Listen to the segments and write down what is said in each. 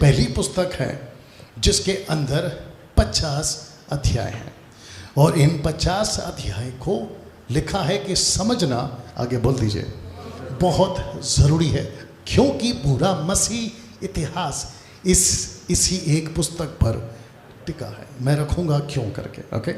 पहली पुस्तक है जिसके अंदर 50 अध्याय हैं और इन 50 अध्याय को लिखा है कि समझना, आगे बोल दीजिए, बहुत ज़रूरी है, क्योंकि पूरा मसीह इतिहास इसी एक पुस्तक पर टिका है। मैं रखूँगा क्यों करके, ओके।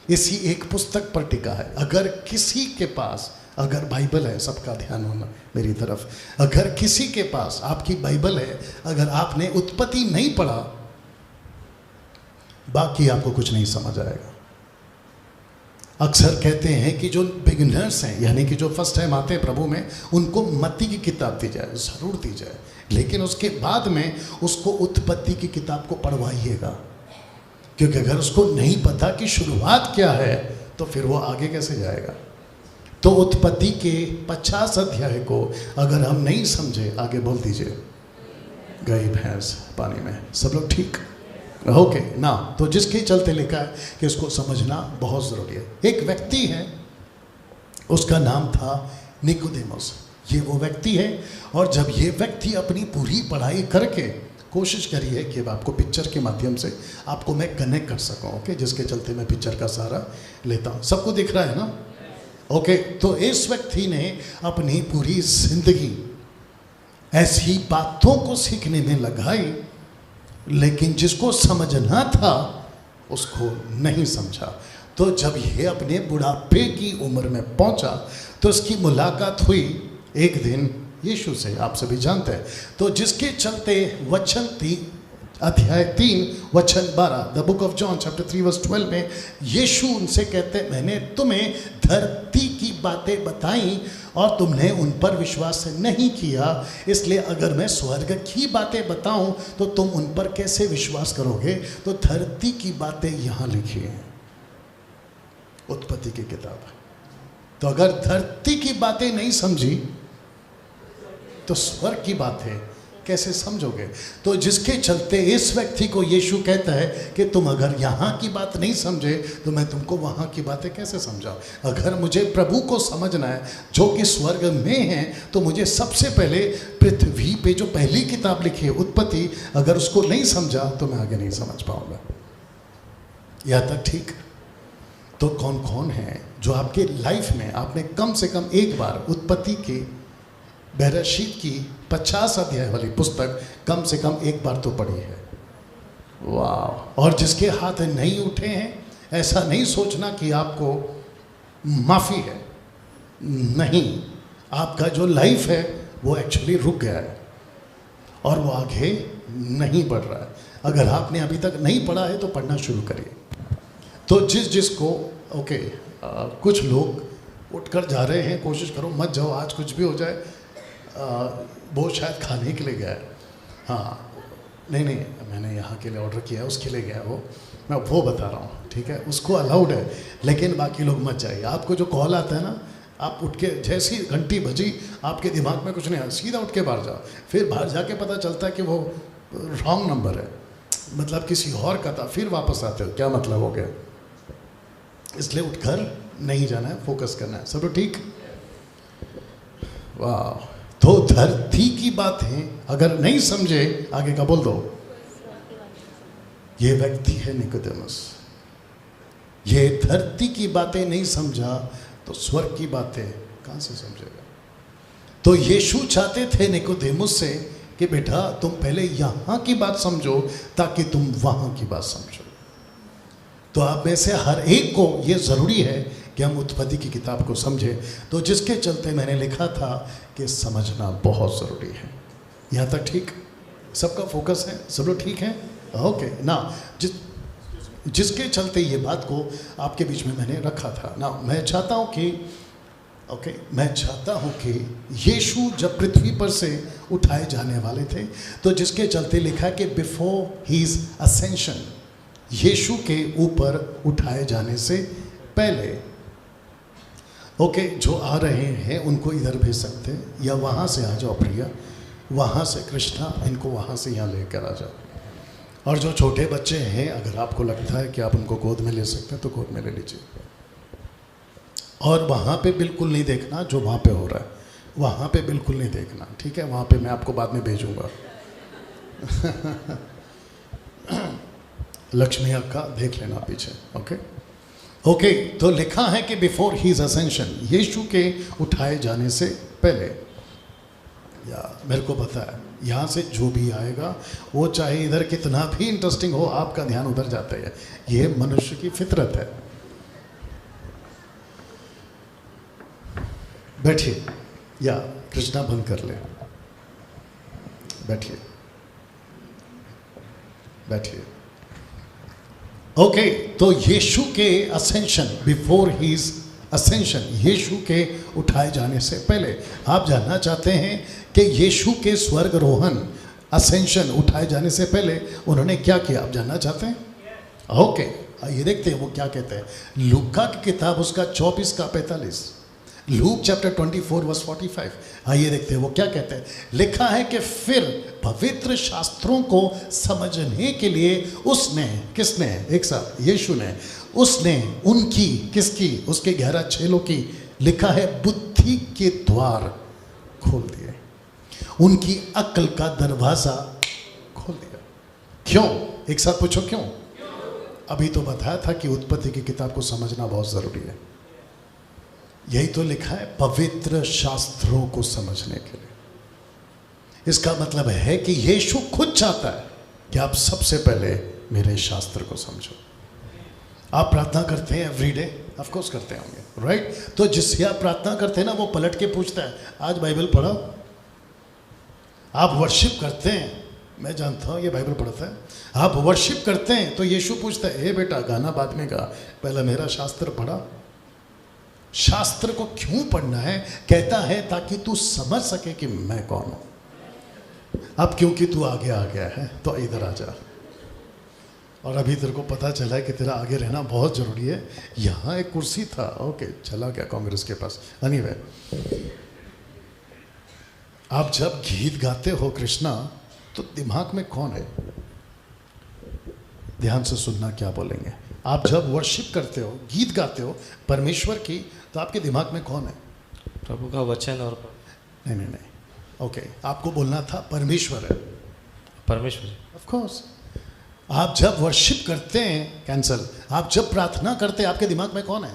इसी एक पुस्तक पर टिका है। अगर किसी के पास अगर बाइबल है, सबका ध्यान होना मेरी तरफ, अगर किसी के पास आपकी बाइबल है, अगर आपने उत्पत्ति नहीं पढ़ा, बाकी आपको कुछ नहीं समझ आएगा। अक्सर कहते हैं कि जो बिगिनर्स हैं, यानी कि जो फर्स्ट टाइम आते हैं प्रभु में, उनको मत्ती की किताब दी जाए, ज़रूर दी जाए, लेकिन उसके बाद में उसको उत्पत्ति की किताब को पढ़वाइएगा, क्योंकि अगर उसको नहीं पता कि शुरुआत क्या है तो फिर वो आगे कैसे जाएगा। तो उत्पत्ति के 50 अध्याय को अगर हम नहीं समझे, आगे बोल दीजिए, गई भैंस पानी में। सब लोग ठीक? ओके ना। तो जिसके चलते लिखा है कि इसको समझना बहुत ज़रूरी है। एक व्यक्ति है, उसका नाम था निकोदेमुस। ये वो व्यक्ति है, और जब ये व्यक्ति अपनी पूरी पढ़ाई करके, कोशिश करिए कि अब आपको पिक्चर के माध्यम से आपको मैं कनेक्ट कर सकूं, ओके, जिसके चलते मैं पिक्चर का सहारा लेता हूँ। सबको दिख रहा है ना? ओके। तो इस व्यक्ति ने अपनी पूरी जिंदगी ऐसी बातों को सीखने में लगाई, लेकिन जिसको समझना था उसको नहीं समझा। तो जब ये अपने बुढ़ापे की उम्र में पहुंचा तो इसकी मुलाकात हुई एक दिन यीशु से, आप सभी जानते हैं। तो जिसके चलते वचन 3 अध्याय 3 वचन 12, the book of John chapter 3 verse 12 में यीशु उनसे कहते, मैंने तुम्हें धरती की बातें बताई और तुमने उन पर विश्वास नहीं किया, इसलिए अगर मैं स्वर्ग की बातें बताऊं तो तुम उन पर कैसे विश्वास करोगे। तो धरती की बातें यहाँ लिखी हैं, उत्पत्ति की किताब। तो अगर धरती की बातें नहीं समझी तो स्वर्ग की बातें कैसे समझोगे। तो जिसके चलते इस व्यक्ति को यीशु कहता है कि तुम अगर यहाँ की बात नहीं समझे तो मैं तुमको वहाँ की बातें कैसे समझाऊं। अगर मुझे प्रभु को समझना है जो कि स्वर्ग में है, तो मुझे सबसे पहले पृथ्वी पे जो पहली किताब लिखी है उत्पत्ति, अगर उसको नहीं समझा तो मैं आगे नहीं समझ पाऊंगा। यहाँ तक ठीक? तो कौन कौन है जो आपके लाइफ में आपने कम से कम एक बार उत्पत्ति की, बेराशीत की 50 अध्याय वाली पुस्तक कम से कम एक बार तो पढ़ी है? वाह। और जिसके हाथ नहीं उठे हैं, ऐसा नहीं सोचना कि आपको माफ़ी है, नहीं, आपका जो लाइफ है वो एक्चुअली रुक गया है और वो आगे नहीं बढ़ रहा है। अगर आपने अभी तक नहीं पढ़ा है तो पढ़ना शुरू करिए। तो जिसको ओके, कुछ लोग उठकर जा रहे हैं, कोशिश करो मत जाओ, आज कुछ भी हो जाए। वो शायद खाने के लिए गया है, हाँ, नहीं, मैंने यहाँ के लिए ऑर्डर किया है, उसके लिए गया है वो, मैं वो बता रहा हूँ, ठीक है, उसको अलाउड है, लेकिन बाकी लोग मत जाइए। आपको जो कॉल आता है ना, आप उठ के जैसी घंटी बजी, आपके दिमाग में कुछ नहीं आया, सीधा उठ के बाहर जाओ। फिर बाहर जाके पता चलता है कि वो रॉन्ग नंबर है, मतलब किसी और का था, फिर वापस आते हो, क्या मतलब हो गया। इसलिए उठकर नहीं जाना है, फोकस करना है। सब ठीक? वाह। तो धरती की बातें अगर नहीं समझे, आगे का बोल दो। ये व्यक्ति है निकोदेमुस, ये धरती की बातें नहीं समझा तो स्वर्ग की बातें कहां से समझेगा। तो यीशु चाहते थे निकोदेमुस से कि बेटा तुम पहले यहां की बात समझो ताकि तुम वहां की बात समझो। तो आप में से हर एक को ये ज़रूरी है कि हम उत्पत्ति की किताब को समझें। तो जिसके चलते मैंने लिखा था कि समझना बहुत ज़रूरी है। यहाँ तक ठीक? सबका फोकस है? सब लोग ठीक हैं? ओके ना। जिसके चलते ये बात को आपके बीच में मैंने रखा था ना, मैं चाहता हूँ कि यीशु जब पृथ्वी पर से उठाए जाने वाले थे, तो जिसके चलते लिखा है कि बिफोर हीज असेंशन, यीशु के ऊपर उठाए जाने से पहले, ओके, जो आ रहे हैं उनको इधर भेज सकते हैं, या वहाँ से आ जाओ प्रिया, वहाँ से कृष्णा, इनको वहाँ से यहाँ लेकर आ जाओ। और जो छोटे बच्चे हैं, अगर आपको लगता है कि आप उनको गोद में ले सकते हैं तो गोद में ले लीजिए। और वहाँ पे बिल्कुल नहीं देखना जो वहाँ पे हो रहा है, वहाँ पे बिल्कुल नहीं देखना, ठीक है? वहाँ पे मैं आपको बाद में भेजूँगा, लक्ष्मी अक्का देख लेना पीछे। ओके ओके, तो लिखा है कि बिफोर हिज असेंशन, यीशु के उठाए जाने से पहले, या मेरे को पता है यहाँ से जो भी आएगा वो चाहे इधर कितना भी इंटरेस्टिंग हो, आपका ध्यान उधर जाता है। ये मनुष्य की फितरत है। बैठिए, या कृष्णा बंद कर ले। बैठिए बैठिए। ओके, तो यीशु के असेंशन, बिफोर हिज असेंशन, यीशु के उठाए जाने से पहले, आप जानना चाहते हैं कि यीशु के स्वर्गारोहण, असेंशन, उठाए जाने से पहले उन्होंने क्या किया, आप जानना चाहते हैं? ओके, आइए देखते हैं वो क्या कहते हैं। लूका की किताब उसका 24 का 45, लूक चैप्टर 24 वर्स 45। आइए देखते हैं वो क्या कहते हैं। लिखा है कि फिर पवित्र शास्त्रों को समझने के लिए उसने, किसने, एक साथ, यीशु ने, उसने उनकी, किसकी, उसके 11 चेलों की, लिखा है बुद्धि के द्वार खोल दिए, उनकी अक्ल का दरवाजा खोल दिया। क्यों? एक साथ पूछो क्यों? अभी तो बताया था कि उत्पत्ति की किताब को समझना बहुत जरूरी है। यही तो लिखा है, पवित्र शास्त्रों को समझने के लिए। इसका मतलब है कि यीशु खुद चाहता है कि आप सबसे पहले मेरे शास्त्र को समझो। आप प्रार्थना करते हैं एवरीडे, ऑफ कोर्स करते होंगे, राइट? तो जिससे आप प्रार्थना करते हैं ना, वो पलट के पूछता है आज बाइबल पढ़ा? आप वर्शिप करते हैं, मैं जानता हूँ ये बाइबल पढ़ता है, आप वर्शिप करते हैं तो यीशु पूछता है, ए बेटा गाना बाद में गा, पहले मेरा शास्त्र पढ़ा। शास्त्र को क्यों पढ़ना है? कहता है ताकि तू समझ सके कि मैं कौन हूं। अब क्योंकि तू आगे आ गया है तो इधर आ जा, और अभी तेरे को पता चला है कि तेरा आगे रहना बहुत जरूरी है। यहाँ एक कुर्सी था, ओके, चला गया कांग्रेस के पास। एनीवे, आप जब गीत गाते हो कृष्णा, तो दिमाग में कौन है? ध्यान से सुनना क्या बोलेंगे। आप जब वर्शिप करते हो, गीत गाते हो परमेश्वर की, तो आपके दिमाग में कौन है? प्रभु का वचन और नहीं, ओके, आपको बोलना था परमेश्वर है। परमेश्वर, ऑफ कोर्स। आप जब वर्शिप करते हैं, कैंसल, आप जब प्रार्थना करते हैं, आपके दिमाग में कौन है?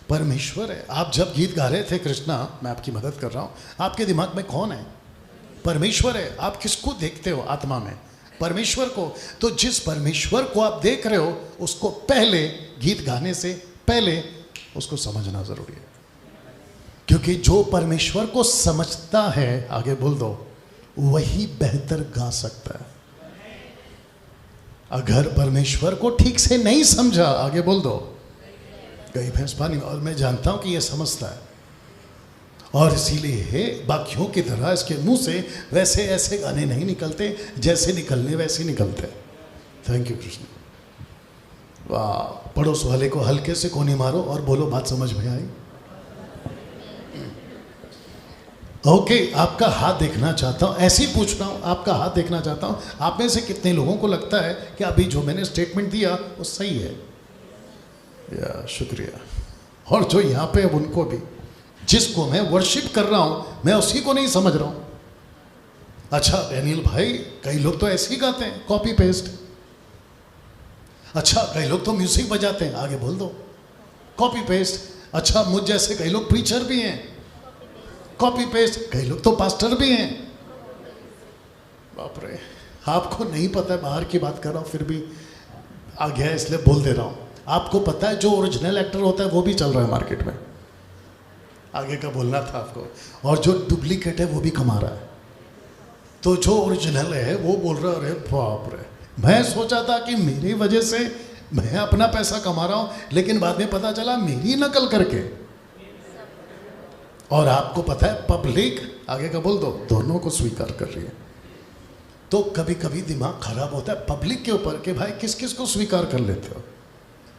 परमेश्वर है। आप जब गीत गा रहे थे कृष्णा, मैं आपकी मदद कर रहा हूँ, आपके दिमाग में कौन है? परमेश्वर है। आप किसको देखते हो आत्मा में? परमेश्वर को। तो जिस परमेश्वर को आप देख रहे हो, उसको पहले, गीत गाने से पहले उसको समझना जरूरी है, क्योंकि जो परमेश्वर को समझता है, आगे बोल दो, वही बेहतर गा सकता है। अगर परमेश्वर को ठीक से नहीं समझा, आगे बोल दो, गई भैंस पानी में। और मैं जानता हूं कि यह समझता है, और इसीलिए है बाकियों की तरह इसके मुंह से वैसे ऐसे गाने नहीं निकलते, जैसे निकलने वैसे निकलते। Thank you Krishna. वाह, पड़ोस वाले को हल्के से कोनी मारो और बोलो बात समझ में आई। ओके, आपका हाथ देखना चाहता हूं, ऐसे ही पूछ रहा हूं, आपका हाथ देखना चाहता हूं। आप में से कितने लोगों को लगता है कि अभी जो मैंने स्टेटमेंट दिया वो सही है? या शुक्रिया। और जो यहाँ पे उनको भी, जिसको मैं वर्शिप कर रहा हूं, मैं उसी को नहीं समझ रहा हूं। अच्छा डैनियल भाई, कई लोग तो ऐसे ही गाते हैं, कॉपी पेस्ट। अच्छा, कई लोग तो म्यूजिक बजाते हैं, आगे बोल दो, कॉपी पेस्ट। अच्छा, मुझ जैसे कई लोग प्रीचर भी हैं, कॉपी पेस्ट। कई लोग तो पास्टर भी हैं। बाप रे, आपको नहीं पता है, बाहर की बात कर रहा हूं, फिर भी आ गया इसलिए बोल दे रहा हूं। आपको पता है जो ओरिजिनल एक्टर होता है वो भी चल रहा है मार्केट में, आगे का बोलना था आपको, और जो डुप्लीकेट है वो भी कमा रहा है। तो जो ओरिजिनल है वो बोल रहा है, अरे बाप रे, मैं सोचा था कि मेरी वजह से मैं अपना पैसा कमा रहा हूं, लेकिन बाद में पता चला मेरी नकल करके। और आपको पता है पब्लिक, आगे का बोल दो, दोनों को स्वीकार कर रही है। तो कभी कभी दिमाग खराब होता है पब्लिक के ऊपर कि भाई किस किस को स्वीकार कर लेते हो।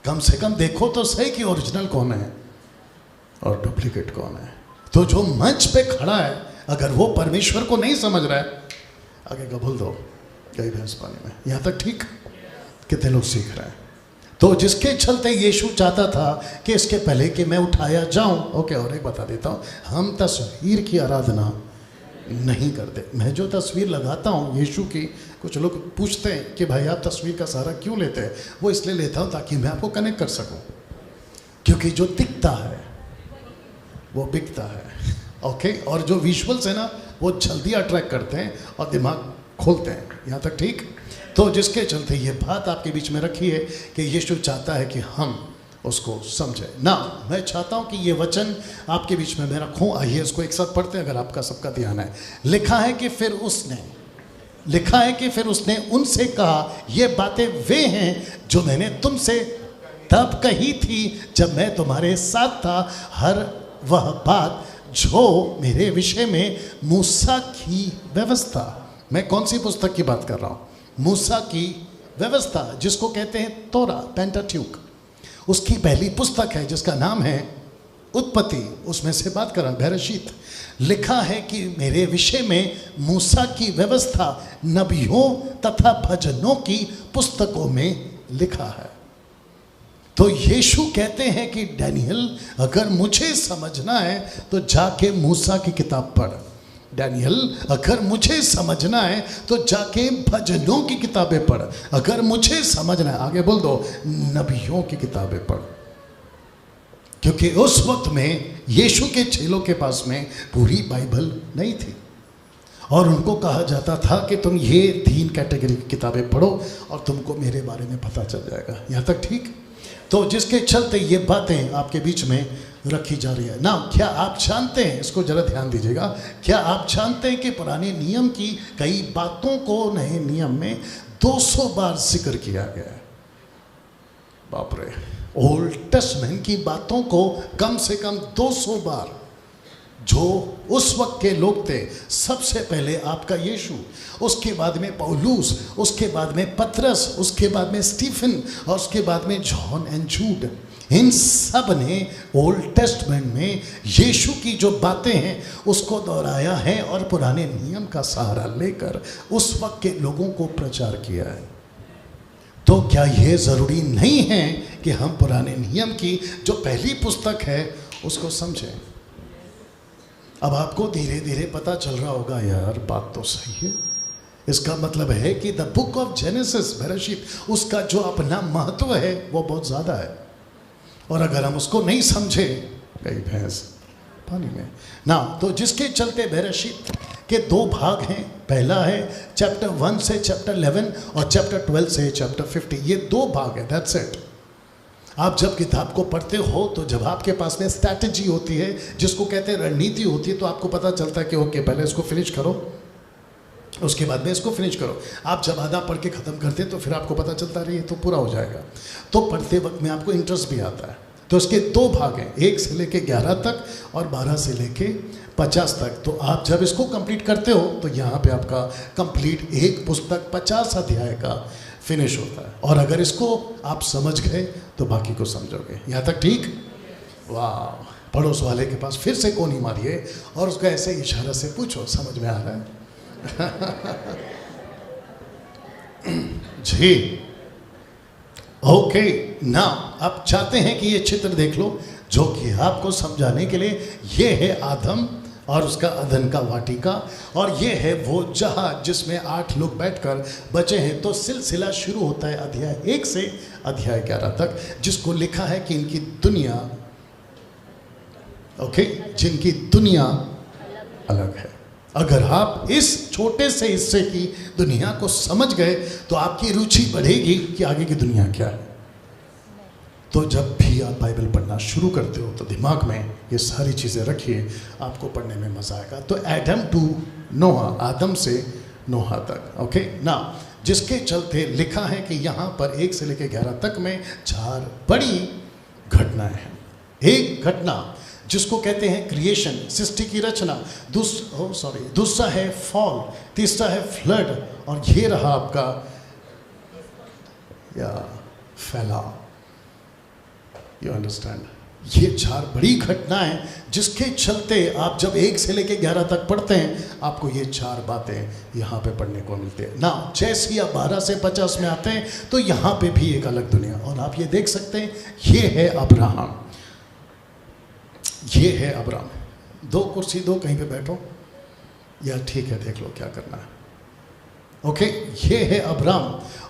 कम से कम देखो तो सही कि ओरिजिनल कौन है और डुप्लीकेट कौन है। तो जो मंच पे खड़ा है, अगर वो परमेश्वर को नहीं समझ रहा है, आगे का बोल दो, गई भैंस पानी में। यहाँ तक ठीक? कितने लोग सीख रहे हैं? तो जिसके चलते यीशु चाहता था कि इसके पहले कि मैं उठाया जाऊं। ओके, और एक बता देता हूं, हम तस्वीर की आराधना नहीं करते। मैं जो तस्वीर लगाता हूँ यीशु की, कुछ लोग पूछते हैं कि भाई आप तस्वीर का सहारा क्यों लेते हैं? वो इसलिए लेता हूँ ताकि मैं आपको कनेक्ट कर सकूँ, क्योंकि जो दिखता है वो बिकता है। ओके, और जो विजुअल्स है ना वो जल्दी अट्रैक्ट करते हैं और दिमाग खोलते हैं। यहाँ तक ठीक? तो जिसके चलते ये बात आपके बीच में रखी है कि यीशु चाहता है कि हम उसको समझे ना। मैं चाहता हूँ कि ये वचन आपके बीच में मैं रखूँ। आइए इसको एक साथ पढ़ते हैं अगर आपका सबका ध्यान है। लिखा है कि फिर उसने उनसे कहा, ये बातें वे हैं जो मैंने तुमसे तब कही थी जब मैं तुम्हारे साथ था, हर वह बात जो मेरे विषय में मूसा की व्यवस्था। मैं कौन सी पुस्तक की बात कर रहा हूँ? मूसा की व्यवस्था, जिसको कहते हैं तोरा, पेंटाट्यूक। उसकी पहली पुस्तक है जिसका नाम है उत्पत्ति, उसमें से बात कर रहा हूं, बेरशीत। लिखा है कि मेरे विषय में मूसा की व्यवस्था नबियों तथा भजनों की पुस्तकों में लिखा है। तो यीशु कहते हैं कि डैनियल, अगर मुझे समझना है तो जाके मूसा की किताब पढ़। डैनियल, अगर मुझे समझना है तो जाके भजनों की किताबें पढ़। अगर मुझे समझना है, आगे बोल दो, नबियों की किताबें पढ़। क्योंकि उस वक्त में यीशु के चेलों के पास में पूरी बाइबल नहीं थी और उनको कहा जाता था कि तुम ये 3 कैटेगरी की किताबें पढ़ो और तुमको मेरे बारे में पता चल जाएगा। यहाँ तक ठीक? तो जिसके चलते ये बातें आपके बीच में रखी जा रही है ना। क्या आप जानते हैं, इसको जरा ध्यान दीजिएगा, क्या आप जानते हैं कि पुराने नियम की कई बातों को नए नियम में 200 बार जिक्र किया गया है? बाप रे, ओल्ड टेस्टमेंट की बातों को कम से कम 200 बार। जो उस वक्त के लोग थे, सबसे पहले आपका यीशु, उसके बाद में पौलुस, उसके बाद में पतरस, उसके बाद में स्टीफन और उसके बाद में जॉन एंड जूड, इन सब ने ओल्ड टेस्टमेंट में यीशु की जो बातें हैं उसको दोहराया है और पुराने नियम का सहारा लेकर उस वक्त के लोगों को प्रचार किया है। तो क्या यह ज़रूरी नहीं है कि हम पुराने नियम की जो पहली पुस्तक है उसको समझें? अब आपको धीरे धीरे पता चल रहा होगा, यार बात तो सही है। इसका मतलब है कि द बुक ऑफ जेनेसिस, बेरशीत, उसका जो अपना महत्व है वो बहुत ज़्यादा है। और अगर हम उसको नहीं समझे, गई भैंस पानी में ना। तो जिसके चलते बेरशीत के 2 भाग हैं। पहला है चैप्टर 1 से चैप्टर 11 और चैप्टर 12 से चैप्टर 50। ये 2 भाग है, दैट्स इट। आप जब किताब को पढ़ते हो तो जब आपके पास में स्ट्रैटेजी होती है, जिसको कहते हैं रणनीति होती है, तो आपको पता चलता है कि ओके पहले इसको फिनिश करो, उसके बाद में इसको फिनिश करो। आप जब आधा पढ़ के ख़त्म करते हैं तो फिर आपको पता चलता है ये तो पूरा हो जाएगा। तो पढ़ते वक्त में आपको इंटरेस्ट भी आता है। तो इसके 2 भाग हैं, 1 से लेके 11 तक और 12 से लेके 50 तक। तो आप जब इसको कंप्लीट करते हो तो यहाँ पे आपका कंप्लीट एक पुस्तक 50 अध्याय का फिनिश होता है। और अगर इसको आप समझ गए तो बाकी को समझोगे। यहाँ तक ठीक? वाह। पड़ोस वाले के पास फिर से कोनी मारिए और उसका ऐसे इशारा से पूछो, समझ में आ रहा है? जी, ओके ना। आप चाहते हैं कि ये चित्र देख लो जो कि आपको समझाने के लिए, ये है आदम और उसका अदन का वाटिका, और ये है वो जहाज जिसमें 8 लोग बैठकर बचे हैं। तो सिलसिला शुरू होता है अध्याय 1 से अध्याय 11 तक, जिसको लिखा है कि इनकी दुनिया, ओके, जिनकी दुनिया अलग है। अगर आप इस छोटे से हिस्से की दुनिया को समझ गए तो आपकी रुचि बढ़ेगी कि आगे की दुनिया क्या है। तो जब भी आप बाइबल पढ़ना शुरू करते हो तो दिमाग में ये सारी चीज़ें रखिए, आपको पढ़ने में मज़ा आएगा। तो एडम टू नोहा, आदम से नोहा तक, ओके ना। जिसके चलते लिखा है कि यहाँ पर 1 से लेकर 11 तक में 4 बड़ी घटनाएं हैं। एक घटना जिसको कहते हैं क्रिएशन, सृष्टि की रचना, दूसरा है फॉल, तीसरा है फ्लड, और ये रहा आपका या फैलाव। You understand? ये 4 बड़ी घटनाएं जिसके चलते आप जब 1 से लेकर 11 तक पढ़ते हैं आपको ये 4 बातें यहाँ पे पढ़ने को मिलती है ना। जैसे ही आप 12 से 50 में आते हैं तो यहाँ पे भी एक अलग दुनिया। और आप ये देख सकते हैं, ये है अब्राहम, ये है अब्राहम। 2 कुर्सी दो, कहीं पे बैठो। या ठीक है देख लो क्या करना है। ओके, ये है अब्राम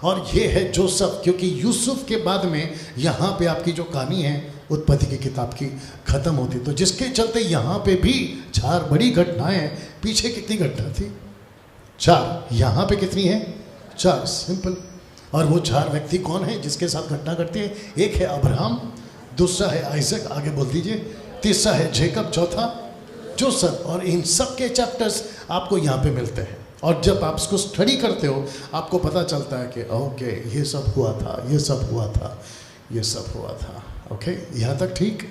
और ये है जोसेफ, क्योंकि यूसुफ के बाद में यहाँ पे आपकी जो कहानी है उत्पत्ति की किताब की खत्म होती, तो जिसके चलते यहाँ पे भी 4 बड़ी घटनाएं। पीछे कितनी घटना थी? 4। यहाँ पे कितनी है? 4। सिंपल। और वो 4 व्यक्ति कौन है जिसके साथ घटना घटती है? एक है अब्राहम, दूसरा है आइजक, आगे बोल दीजिए, तीसरा है जेकब, चौथा जोसेफ। और इन सब के चैप्टर्स आपको यहाँ पे मिलते हैं, और जब आप इसको स्टडी करते हो आपको पता चलता है कि ओके ये सब हुआ था, ये सब हुआ था, ये सब हुआ था। ओके, यहाँ तक ठीक?